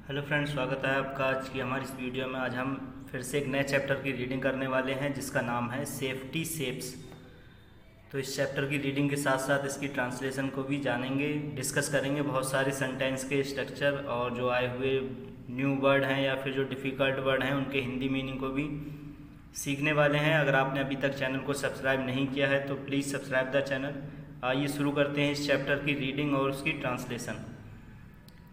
Hello friends, स्वागत है आपका आज की हमारी इस वीडियो में। आज हम फिर से एक नए चैप्टर की रीडिंग करने वाले हैं जिसका नाम है सेफ्टी शेप्स। तो इस चैप्टर की रीडिंग के साथ साथ इसकी ट्रांसलेशन को भी जानेंगे, डिस्कस करेंगे। बहुत सारे सेंटेंस के स्ट्रक्चर और जो आए हुए न्यू वर्ड हैं या फिर जो डिफ़िकल्ट वर्ड हैं उनके हिंदी मीनिंग को भी सीखने वाले हैं। अगर आपने अभी तक चैनल को सब्सक्राइब नहीं किया है तो प्लीज़ सब्सक्राइब द चैनल। आइए शुरू करते हैं इस चैप्टर की रीडिंग और उसकी translation.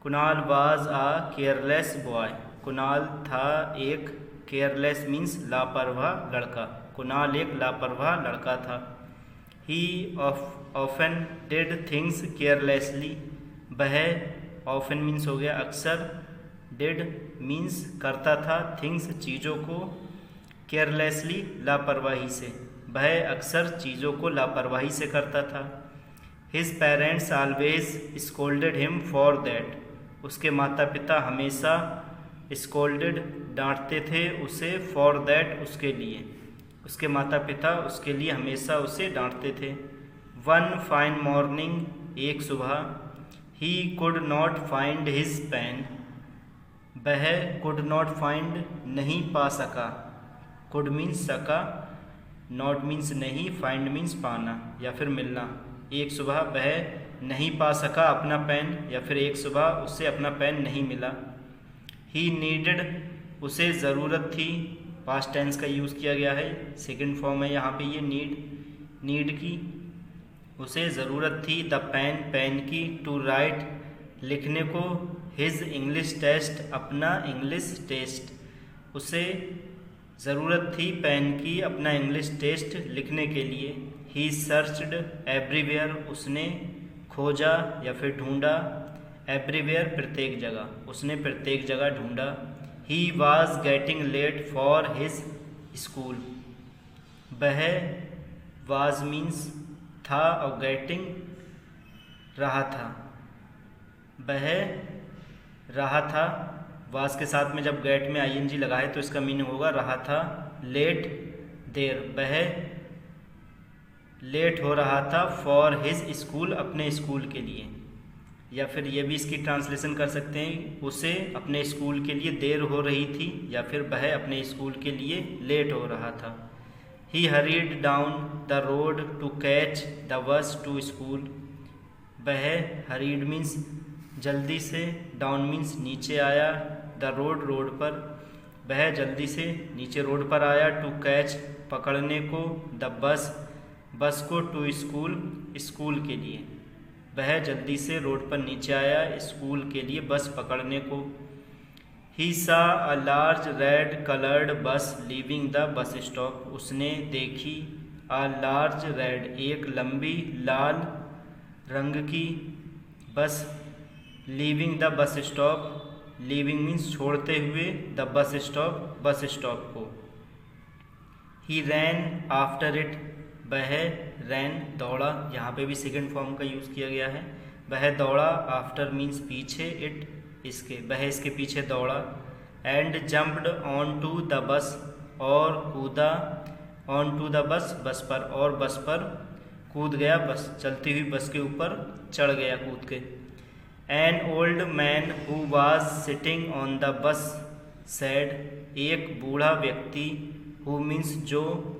Kunal was a careless boy. Kunal था एक केयरलेस मीन्स लापरवाह लड़का। कुणाल एक लापरवाह लड़का था। ही ऑफन डिड थिंग्स केयरलेसली। वह ऑफन मीन्स हो गया अक्सर, डिड मीन्स करता था, थिंग्स चीज़ों को, केयरलेसली लापरवाही से। वह अक्सर चीज़ों को लापरवाही से करता था। His parents always scolded him for that. उसके माता पिता हमेशा स्कोल्डेड डांटते थे उसे, फॉर दैट उसके लिए। उसके माता पिता उसके लिए हमेशा उसे डांटते थे। वन फाइन मॉर्निंग एक सुबह, he could not find his pen. वह कुड नॉट फाइंड नहीं पा सका। कुड मीन्स सका, नॉट मीन्स नहीं, फाइंड मीन्स पाना या फिर मिलना। एक सुबह वह नहीं पा सका अपना पेन, या फिर एक सुबह उससे अपना पेन नहीं मिला। ही नीडेड उसे ज़रूरत थी, पास्ट टेंस का यूज़ किया गया है, सेकंड फॉर्म है यहाँ पे ये नीड की। उसे ज़रूरत थी द पेन, पेन की, टू राइट लिखने को, हिज इंग्लिश टेस्ट अपना इंग्लिश टेस्ट। उसे ज़रूरत थी पेन की अपना इंग्लिश टेस्ट लिखने के लिए। ही सर्च्ड एवरीवेयर उसने खोजा या फिर ढूंढा, एवरीवेयर प्रत्येक जगह, उसने प्रत्येक जगह ढूंढा। He was getting late for his school. वह वाज मीन्स था और गेटिंग रहा था। वह रहा था, वाज के साथ में जब गेट में आईएनजी लगा है तो इसका मीनिंग होगा रहा था, लेट देर। वह लेट हो रहा था फॉर हिज स्कूल अपने स्कूल के लिए, या फिर ये भी इसकी ट्रांसलेशन कर सकते हैं उसे अपने स्कूल के लिए देर हो रही थी, या फिर वह अपने स्कूल के लिए लेट हो रहा था। He hurried down the road to catch the bus to school. वह हरीड मीन्स जल्दी से, डाउन मीन्स नीचे आया, द रोड रोड पर। वह जल्दी से नीचे रोड पर आया, टू कैच पकड़ने को, द बस को, टू स्कूल स्कूल के लिए। वह जल्दी से रोड पर नीचे आया स्कूल के लिए बस पकड़ने को। ही सा अ लार्ज रेड कलर्ड बस लीविंग द बस स्टॉप। उसने देखी अ लार्ज रेड एक लंबी लाल रंग की बस, leaving the bus stop, leaving means छोड़ते हुए, द बस स्टॉप को। ही रैन आफ्टर इट। वह रैन दौड़ा, यहाँ पे भी सेकंड फॉर्म का यूज़ किया गया है। वह दौड़ा, आफ्टर मीन्स पीछे, इट इसके, वह इसके पीछे दौड़ा। And jumped on to the bus और कूदा, ऑन टू द बस पर, और बस पर कूद गया, बस चलती हुई बस के ऊपर चढ़ गया कूद के। An old man who was sitting on the bus said. एक बूढ़ा व्यक्ति, हु मीन्स जो,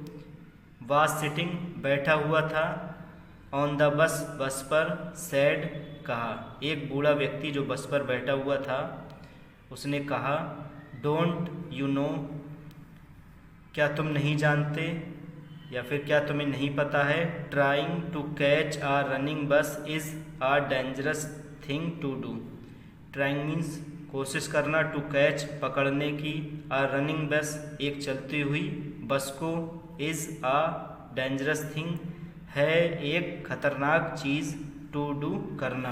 वाज सिटिंग बैठा हुआ था, ऑन द बस पर, सैड कहा। एक बूढ़ा व्यक्ति जो बस पर बैठा हुआ था उसने कहा, डोंट यू नो क्या तुम नहीं जानते, या फिर क्या तुम्हें नहीं पता है, trying to catch a running bus is a dangerous thing to do. Trying means कोशिश करना, टू कैच पकड़ने की, आ रनिंग बस एक चलती हुई बस को, इज़ आ डेंजरस थिंग है एक खतरनाक चीज़, टू डू करना।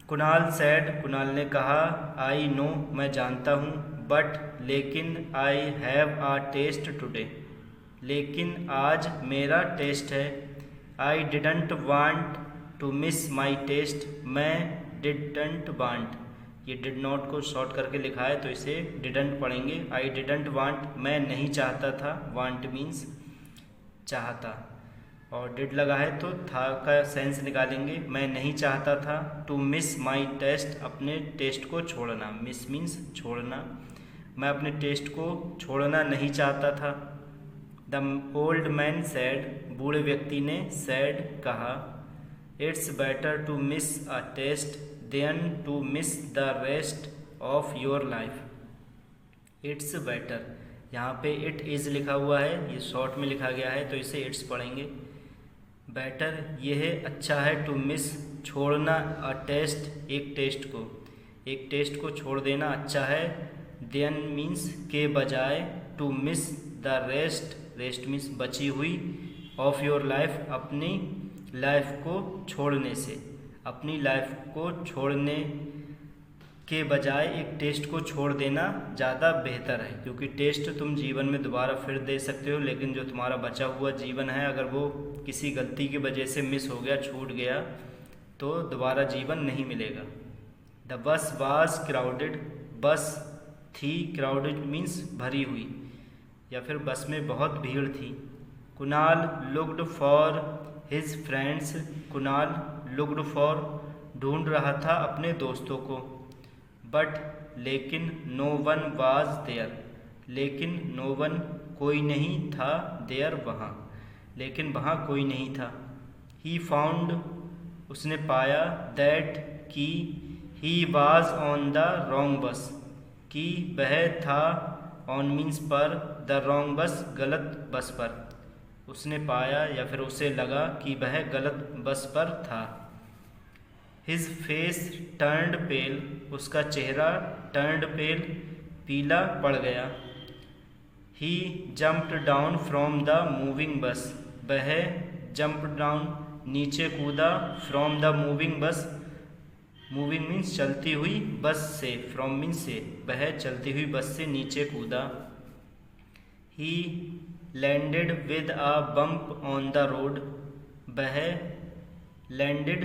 कुणाल सैड कुणाल ने कहा, आई नो मैं जानता हूँ, बट लेकिन, I have a test today लेकिन आज मेरा टेस्ट है। I didn't want to miss my test. मैं डिडंट वांट, ये डिड नॉट को शॉर्ट करके लिखा है तो इसे डिडंट पढ़ेंगे। आई डिडंट वांट मैं नहीं चाहता था, वांट मीन्स चाहता, और डिड लगा है तो था का सेंस निकालेंगे। मैं नहीं चाहता था, टू मिस माई टेस्ट, अपने टेस्ट को छोड़ना, मिस मीन्स छोड़ना, मैं अपने टेस्ट को छोड़ना नहीं चाहता था। द ओल्ड मैन सैड, बूढ़े व्यक्ति ने सैड कहा, it's better to miss a test than to miss the rest of your life. It's better, यहाँ पे इट इज़ लिखा हुआ है, ये शॉर्ट में लिखा गया है तो इसे इट्स पढ़ेंगे। बेटर ये है अच्छा है, टू मिस छोड़ना, अ टेस्ट एक टेस्ट को छोड़ देना अच्छा है, देन मीन्स के बजाय, to miss the rest means बची हुई, ऑफ योर लाइफ अपनी लाइफ को छोड़ने से, अपनी लाइफ को छोड़ने के बजाय एक टेस्ट को छोड़ देना ज़्यादा बेहतर है, क्योंकि टेस्ट तुम जीवन में दोबारा फिर दे सकते हो, लेकिन जो तुम्हारा बचा हुआ जीवन है अगर वो किसी गलती की वजह से मिस हो गया, छूट गया, तो दोबारा जीवन नहीं मिलेगा। द बस वाज क्राउडेड, बस थी, क्राउडेड मीन्स भरी हुई या फिर बस में बहुत भीड़ थी। Kunal looked for his friends, Kunal looked for ढूंढ रहा था अपने दोस्तों को, बट लेकिन नो वन वाज देयर, लेकिन नो वन कोई नहीं था, देयर वहाँ, लेकिन वहाँ कोई नहीं था। ही फाउंड उसने पाया, दैट कि he was on the wrong बस, कि वह था, ऑन मीन्स पर, द रॉन्ग बस गलत बस पर, उसने पाया या फिर उसे लगा कि वह गलत बस पर था। हिज फेस टर्न्ड पेल, उसका चेहरा टर्न्ड पेल पीला पड़ गया। He jumped down from the moving bus, वह जंप डाउन नीचे कूदा, from the moving bus, moving means चलती हुई बस से, फ्रॉम मीन्स से, वह चलती हुई बस से नीचे कूदा। ही landed with a bump on the road, वह लैंडेड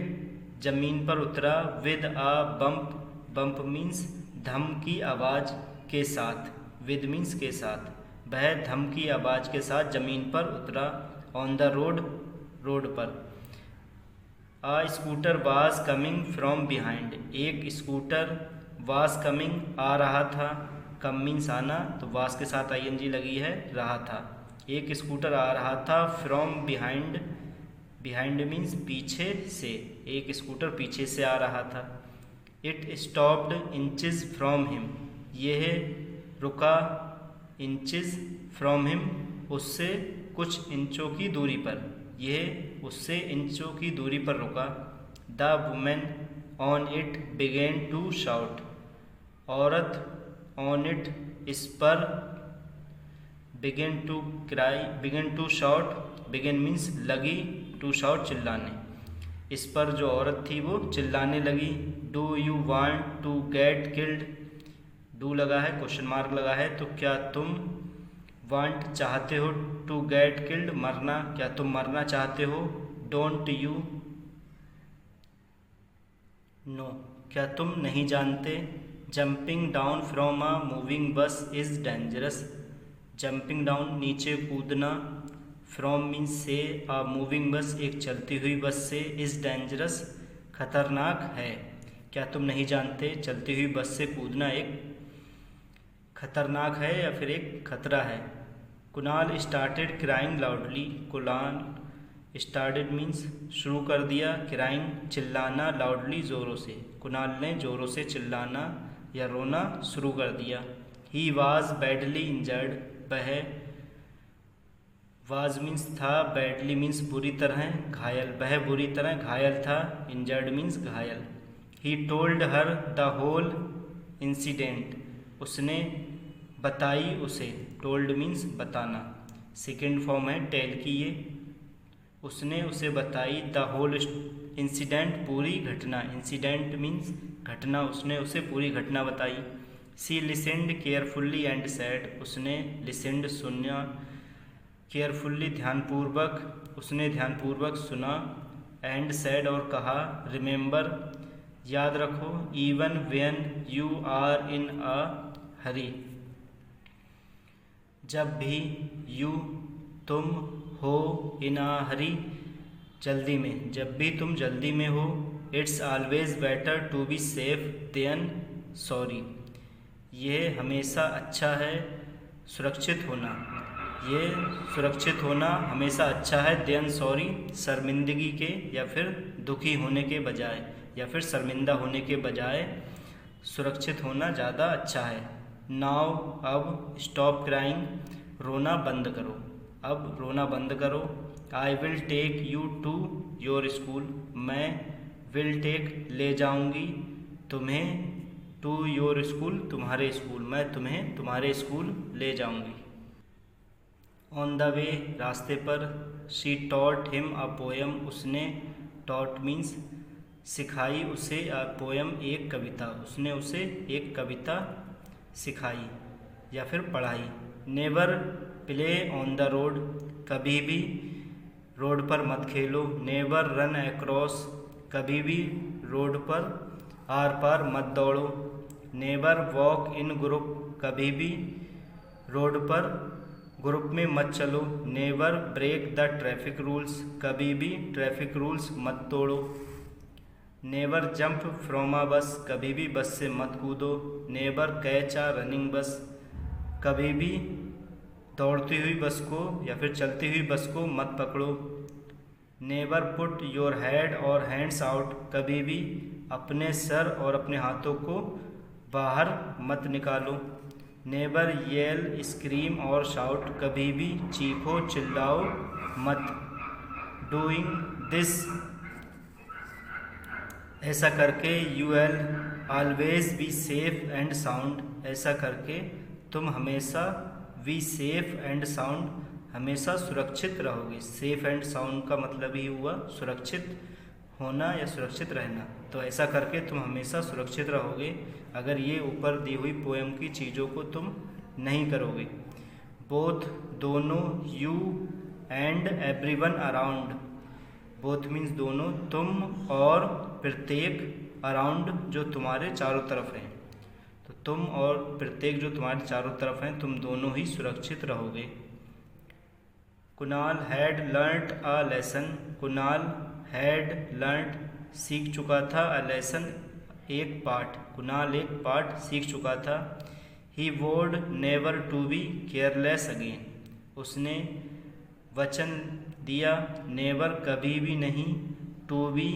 जमीन पर उतरा, with a bump, bump means धम की आवाज़ के साथ, विद मीन्स के साथ, वह धम की आवाज़ के साथ ज़मीन पर उतरा, ऑन द रोड, रोड पर। A scooter was coming from behind, एक स्कूटर वाज कमिंग आ रहा था, कम मीन्स आना, तो वाज के साथ आईएनजी लगी है, रहा था, एक स्कूटर आ रहा था, फ्रॉम बिहाइंड, बिहाइंड मीन्स पीछे से, एक स्कूटर पीछे से आ रहा था। It stopped inches from him, यह रुका, इंचेस फ्रॉम हिम उससे कुछ इंचों की दूरी पर, यह उससे इंचों की दूरी पर रुका। The women on it began to shout, औरत ऑन इट इस पर, began to cry, began to shout, began means लगी, टू शाउट चिल्लाने, इस पर जो औरत थी वो चिल्लाने लगी। Do you want to get killed, do लगा है, क्वेश्चन मार्क लगा है, तो क्या तुम वांट चाहते हो, टू गेट किल्ड मरना, क्या तुम मरना चाहते हो। डोंट यू नो, क्या तुम नहीं जानते। Jumping down from a moving बस इज़ डेंजरस, जंपिंग डाउन नीचे कूदना, फ्रॉम मीन्स से, अ मूविंग बस एक चलती हुई बस से, इज़ डेंजरस खतरनाक है। क्या तुम नहीं जानते, चलती हुई बस से कूदना एक खतरनाक है या फिर एक खतरा है। Kunal started crying loudly, Kunal started means शुरू कर दिया, क्राइंग चिल्लाना, लाउडली ज़ोरों से, कुणाल ने ज़ोरों से चिल्लाना या रोना शुरू कर दिया। ही वाज बैडली इंजर्ड, वह वाज मीन्स था, बैडली मीन्स बुरी तरह घायल, वह बुरी तरह घायल था, इंजर्ड मीन्स घायल। He told her the whole incident, उसने बताई उसे, टोल्ड मीन्स बताना, सेकेंड फॉर्म है टेल की ये, उसने उसे बताई, द होल इंसिडेंट पूरी घटना, इंसिडेंट मीन्स घटना, उसने उसे पूरी घटना बताई। सी लिसेंड केयरफुल्ली एंड सैड, उसने लिसेंड सुना, केयरफुल्ली ध्यानपूर्वक, उसने ध्यानपूर्वक सुना, एंड सैड और कहा, रिमेंबर याद रखो, even when you are in a hurry, जब भी, यू तुम, हो, इन आ हरी, जल्दी में, जब भी तुम जल्दी में हो। It's always better to be safe than sorry, ये हमेशा अच्छा है सुरक्षित होना, ये सुरक्षित होना हमेशा अच्छा है देन सॉरी, शर्मिंदगी के या फिर दुखी होने के बजाय या फिर शर्मिंदा होने के बजाय सुरक्षित होना ज़्यादा अच्छा है। नाउ, अब, स्टॉप क्राइंग, रोना बंद करो, अब रोना बंद करो। I will take you to your school, मैं विल टेक ले जाऊंगी तुम्हें, टू योर स्कूल तुम्हारे स्कूल, मैं तुम्हें तुम्हारे स्कूल ले जाऊंगी। ऑन द वे, रास्ते पर। She taught him a poem, उसने, टॉट मीन्स सिखाई उसे, अ पोएम एक कविता, उसने उसे एक कविता सिखाई या फिर पढ़ाई। Never play on the road, कभी भी रोड पर मत खेलो। नेवर रन अक्रॉस, कभी भी रोड पर आर पार मत दौड़ो। नेवर वॉक इन ग्रुप, कभी भी रोड पर ग्रुप में मत चलो। Never break the traffic rules, कभी भी ट्रैफिक रूल्स मत तोड़ो। नेवर जंप फ्रॉम अ बस, कभी भी बस से मत कूदो। नेवर कैच अ रनिंग बस, कभी भी दौड़ती हुई बस को या फिर चलती हुई बस को मत पकड़ो। नेवर पुट योर हेड और हैंड्स आउट, कभी भी अपने सर और अपने हाथों को बाहर मत निकालो। नेवर येल, स्क्रीम और शाउट, कभी भी चीखो चिल्लाओ मत। डूइंग दिस, ऐसा करके, you will always be safe and sound, ऐसा करके तुम हमेशा बी सेफ एंड साउंड, हमेशा सुरक्षित रहोगे। सेफ एंड साउंड का मतलब ही हुआ सुरक्षित होना या सुरक्षित रहना, तो ऐसा करके तुम हमेशा सुरक्षित रहोगे अगर ये ऊपर दी हुई पोएम की चीज़ों को तुम नहीं करोगे। बोथ, दोनों, you and everyone around, both means दोनों, तुम और प्रत्येक, अराउंड जो तुम्हारे चारों तरफ हैं, तो तुम और प्रत्येक जो तुम्हारे चारों तरफ हैं, तुम दोनों ही सुरक्षित रहोगे। Kunal had learned a lesson, Kunal had learned, सीख चुका था, अ लेसन, एक पाठ, कुणाल एक पाठ सीख चुका था। He vowed never to be careless again, उसने वचन दिया, नेवर कभी भी नहीं, टू बी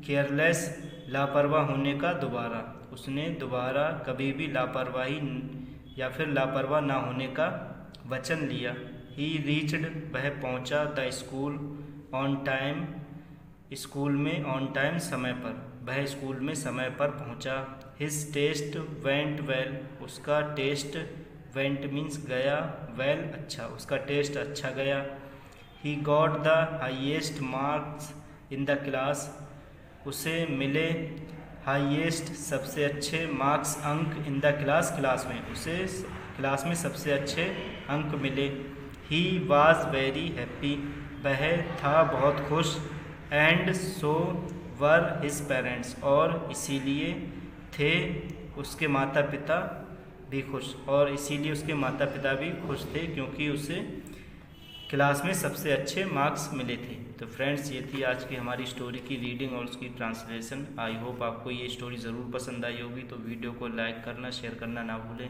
केयरलेस, लापरवाह होने का दोबारा, उसने दोबारा कभी भी लापरवाही या फिर लापरवाह ना होने का वचन लिया। ही रीच्ड, वह पहुंचा, the school on time, school में ऑन टाइम समय पर, वह स्कूल में समय पर पहुंचा। हिज टेस्ट वेंट वेल, उसका टेस्ट, वेंट मीन्स गया, वेल अच्छा, उसका टेस्ट अच्छा गया। He got the highest marks in the class, उसे मिले हाईएस्ट सबसे अच्छे, मार्क्स अंक, इन द क्लास क्लास में, उसे क्लास में सबसे अच्छे अंक मिले। ही वॉज वेरी हैप्पी, वह था बहुत खुश। And so were his parents, और इसीलिए थे उसके माता पिता भी खुश, और इसीलिए उसके माता पिता भी खुश थे क्योंकि उसे क्लास में सबसे अच्छे मार्क्स मिले थे। तो फ्रेंड्स, ये थी आज की हमारी स्टोरी की रीडिंग और उसकी ट्रांसलेशन। आई होप आपको ये स्टोरी ज़रूर पसंद आई होगी, तो वीडियो को लाइक करना, शेयर करना ना भूलें।